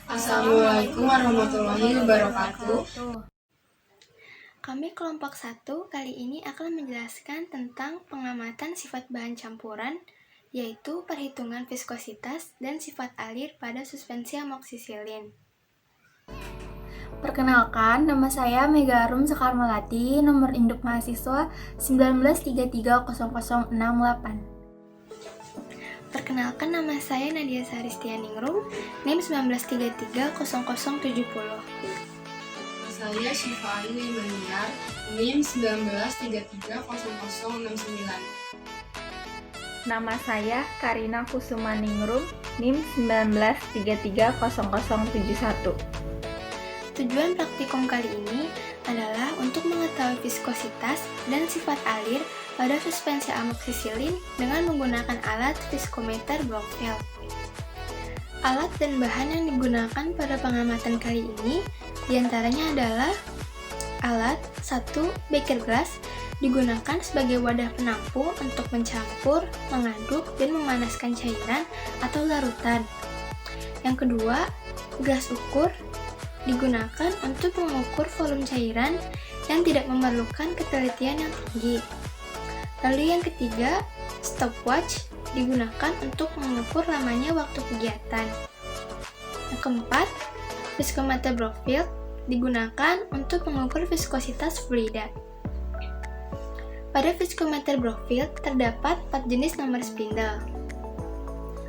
Assalamualaikum warahmatullahi wabarakatuh. Kami kelompok 1 kali ini akan menjelaskan tentang pengamatan sifat bahan campuran, yaitu perhitungan viskositas dan sifat alir pada suspensi amoksisilin. Perkenalkan, nama saya Mega Arum Sekar Melati, nomor induk mahasiswa 19330068. Perkenalkan, nama saya Nadia Saristianingrum, NIM 19330070. Saya Syifa Ayu Imaniar, NIM 19330069. Nama saya Karina Kusumaningrum, NIM 19330071. Tujuan praktikum kali ini adalah untuk mengetahui viskositas dan sifat alir pada suspensi amoksisilin dengan menggunakan alat viskometer Brockfield. Alat dan bahan yang digunakan pada pengamatan kali ini diantaranya adalah alat 1. Beker glass digunakan sebagai wadah penampung untuk mencampur, mengaduk, dan memanaskan cairan atau larutan. Yang kedua, gelas ukur digunakan untuk mengukur volume cairan yang tidak memerlukan ketelitian yang tinggi. Lalu yang ketiga, stopwatch digunakan untuk mengukur lamanya waktu kegiatan. Yang keempat, viskometer Brockfield digunakan untuk mengukur viskositas fluida. Pada viskometer Brockfield terdapat 4 jenis nomor spindle.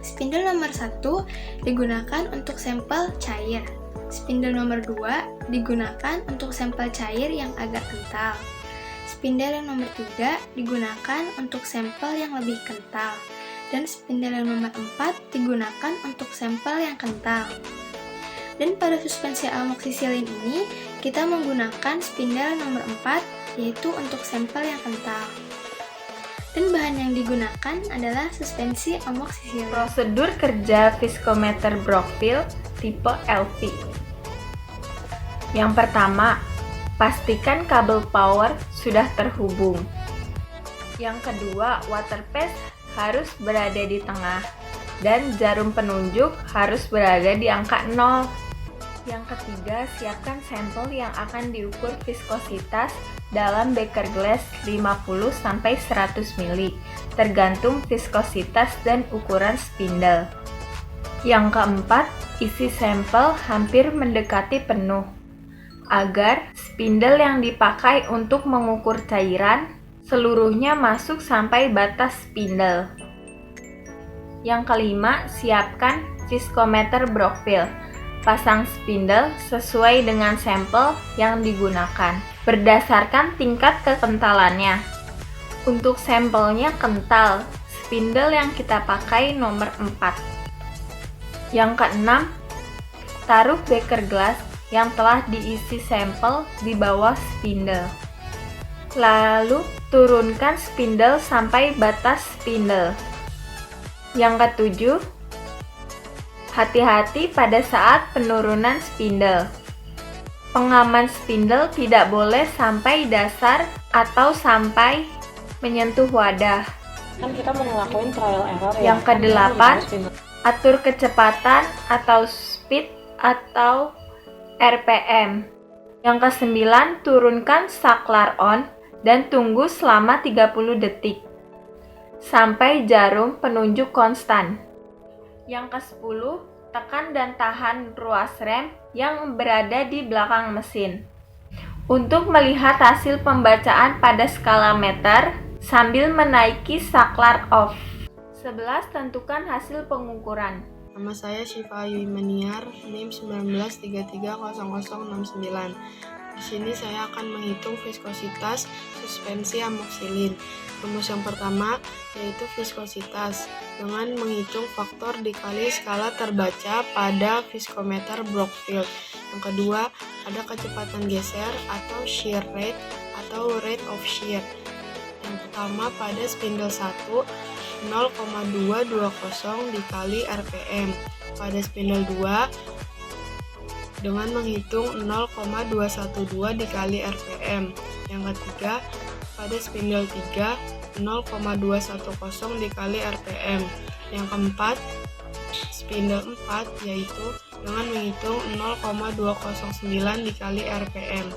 Spindle nomor 1 digunakan untuk sampel cair. Spindle nomor 2 digunakan untuk sampel cair yang agak kental. Spindle yang nomor 3 digunakan untuk sampel yang lebih kental. Dan spindle yang nomor 4 digunakan untuk sampel yang kental. Dan pada suspensi amoksisilin ini, kita menggunakan spindle nomor 4, yaitu untuk sampel yang kental. Dan bahan yang digunakan adalah suspensi amoksisilin. Prosedur kerja viskometer Brockfield tipe LV. Yang pertama, pastikan kabel power sudah terhubung. Yang kedua, water paste harus berada di tengah dan jarum penunjuk harus berada di angka 0. Yang ketiga, siapkan sampel yang akan diukur viskositas dalam beker glass 50-100 ml, tergantung viskositas dan ukuran spindle. Yang keempat, isi sampel hampir mendekati penuh, agar spindle yang dipakai untuk mengukur cairan seluruhnya masuk sampai batas spindle. Yang kelima, siapkan viskometer Brockfield. Pasang spindle sesuai dengan sampel yang digunakan, berdasarkan tingkat kekentalannya. Untuk sampelnya kental, spindle yang kita pakai nomor 4. Yang keenam, taruh beker glass yang telah diisi sampel di bawah spindle. Lalu, turunkan spindle sampai batas spindle. Yang ketujuh, hati-hati pada saat penurunan spindle. Pengaman spindle tidak boleh sampai dasar atau sampai menyentuh wadah. Kan kita mau ngelakuin trial error ya. Yang kedelapan, atur kecepatan atau speed atau RPM. Yang kesembilan, turunkan saklar on dan tunggu selama 30 detik sampai jarum penunjuk konstan. Yang ke-10, tekan dan tahan ruas rem yang berada di belakang mesin. Untuk melihat hasil pembacaan pada skala meter sambil menaiki saklar off. 11. Tentukan hasil pengukuran. Nama saya Syifa Ayu Imaniar, NIM 19330069. Di sini saya akan menghitung viskositas suspensi amoksilin. Rumus yang pertama yaitu viskositas dengan menghitung faktor dikali skala terbaca pada viskometer Brockfield. Yang kedua, ada kecepatan geser atau shear rate atau rate of shear. Yang pertama pada spindle 1 0,220 dikali RPM. Pada spindle 2 dengan menghitung 0,212 dikali RPM. Yang ketiga, pada spindle 3 0,210 dikali RPM. Yang keempat, spindle 4 yaitu dengan menghitung 0,209 dikali RPM.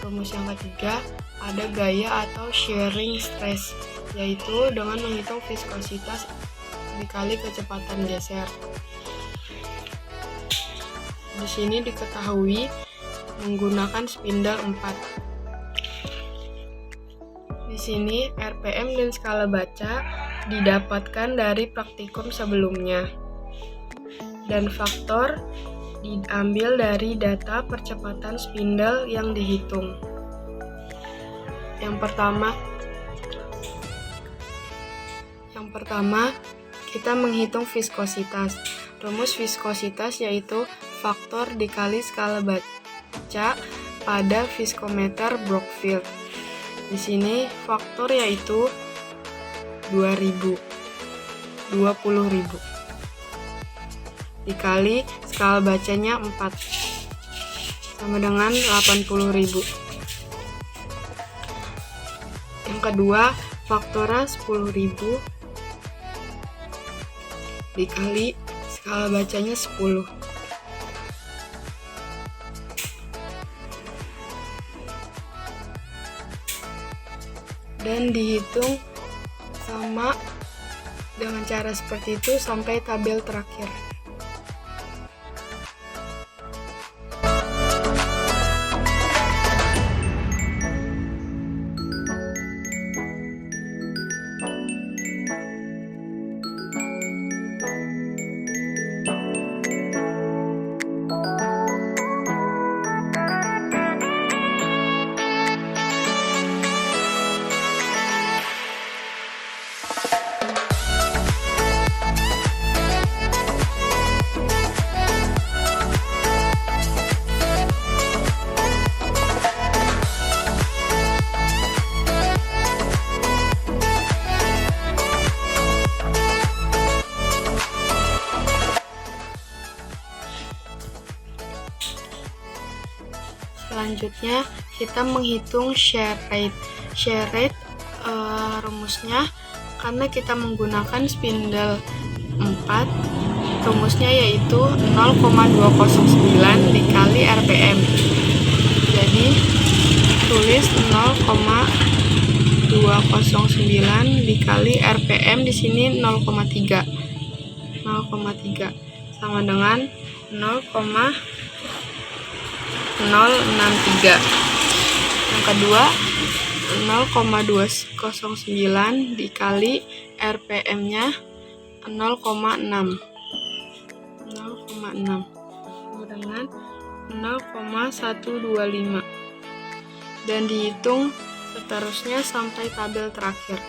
Rumus yang ketiga, ada gaya atau shearing stress, yaitu dengan menghitung viskositas dikali kecepatan geser. Di sini diketahui menggunakan spindle 4. Di sini RPM dan skala baca didapatkan dari praktikum sebelumnya. Dan faktor diambil dari data percepatan spindle yang dihitung. Yang pertama, kita menghitung viskositas. Rumus viskositas yaitu faktor dikali skala baca pada viskometer Brockfield. Di sini faktor yaitu 20.000 dikali skala bacanya 4 sama dengan 80.000. Yang kedua, faktornya 10.000 dikali skala bacanya 10. Dan dihitung sama dengan cara seperti itu sampai tabel terakhir. Selanjutnya kita menghitung shear rate. Shear rate rumusnya karena kita menggunakan spindle 4, rumusnya yaitu 0,209 dikali RPM. Jadi tulis 0,209 dikali RPM, di sini 0,3 sama dengan 0,063. Yang kedua 0,209 dikali RPM-nya 0,6 sama dengan 0,125 dan dihitung seterusnya sampai tabel terakhir.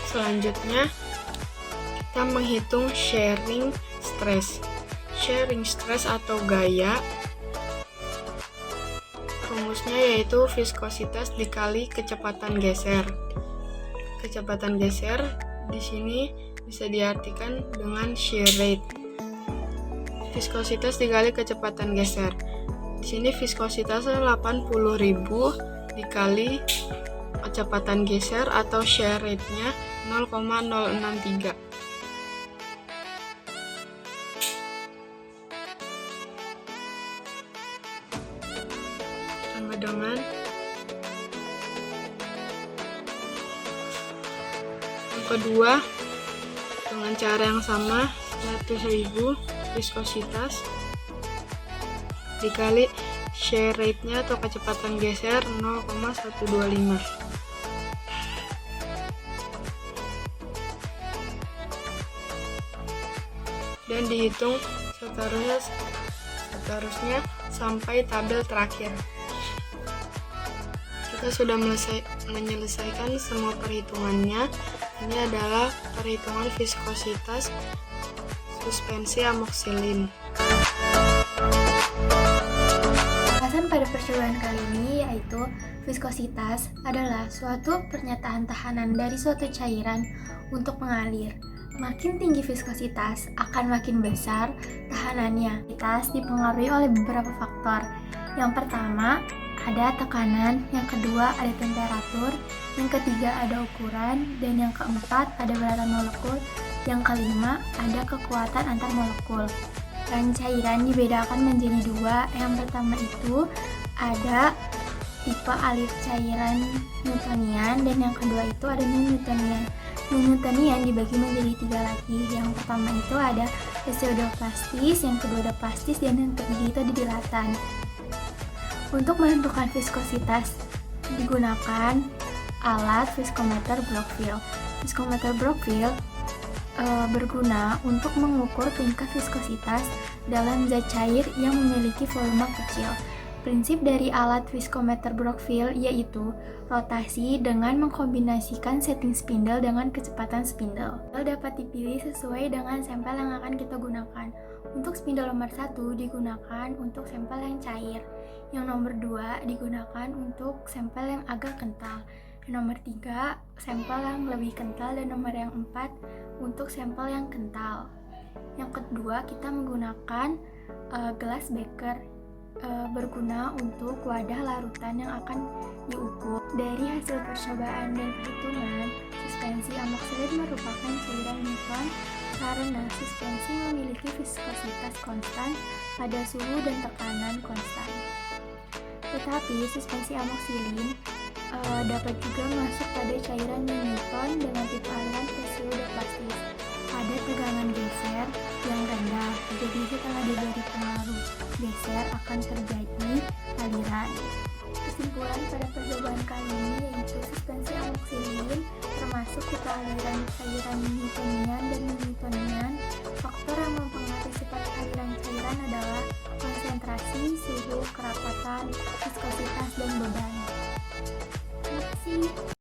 Selanjutnya kita menghitung shearing stress. Shearing stress atau gaya rumusnya yaitu viskositas dikali kecepatan geser. Kecepatan geser di sini bisa diartikan dengan shear rate. Viskositas dikali kecepatan geser. Di sini viskositasnya 80.000 dikali kecepatan geser atau shear rate-nya 0,063. Sama dengan yang kedua dengan Dengan cara yang sama, 100.000 viskositas dikali shear rate-nya atau kecepatan geser 0,125. Dan dihitung seterusnya sampai tabel terakhir. Kita sudah menyelesaikan semua perhitungannya. Ini adalah perhitungan viskositas suspensi amoksilin. Bahasan pada percobaan kali ini yaitu viskositas adalah suatu pernyataan tahanan dari suatu cairan untuk mengalir. Makin tinggi viskositas akan makin besar tahanannya. Viskositas dipengaruhi oleh beberapa faktor. Yang pertama ada tekanan, yang kedua ada temperatur, yang ketiga ada ukuran, dan yang keempat ada beratang molekul, yang kelima ada kekuatan antar molekul. Dan cairan dibedakan menjadi dua. Yang pertama itu ada tipe alir cairan Newtonian, dan yang kedua itu ada non-Newtonian. Non-Newtonian dibagi menjadi tiga lagi. Yang pertama itu ada pseudoplastis, yang kedua ada plastis, dan yang ketiga itu ada dilatan. Untuk menentukan viskositas digunakan alat viskometer Brockfield. Viskometer Brockfield berguna untuk mengukur tingkat viskositas dalam zat cair yang memiliki volume kecil. Prinsip dari alat viskometer Brockfield yaitu rotasi dengan mengkombinasikan setting spindle dengan kecepatan spindle. Dapat dipilih sesuai dengan sampel yang akan kita gunakan. Untuk spindle nomor 1 digunakan untuk sampel yang cair. Yang nomor 2 digunakan untuk sampel yang agak kental. Yang nomor 3 sampel yang lebih kental, dan nomor yang 4 untuk sampel yang kental. Yang kedua kita menggunakan gelas beker, berguna untuk wadah larutan yang akan diukur. Dari hasil percobaan dan perhitungan, suspensi amoksilin merupakan cairan Newton karena suspensi memiliki viskositas konstan pada suhu dan tekanan konstan. Tetapi suspensi amoksilin dapat juga masuk pada cairan Newton dengan tipe aliran pseudoplastis. Ada tegangan geser yang rendah, jadi setelah diberi pengaruh geser akan terjadi aliran. Kesimpulan pada percobaan kali ini yaitu suspensi amoksilin termasuk tipe aliran cairan Newtonian dan non-Newtonian. Faktor yang mempengaruhi sifat aliran cairan adalah konsentrasi, suhu, kerapatan, viskositas, dan beban. Terima kasih.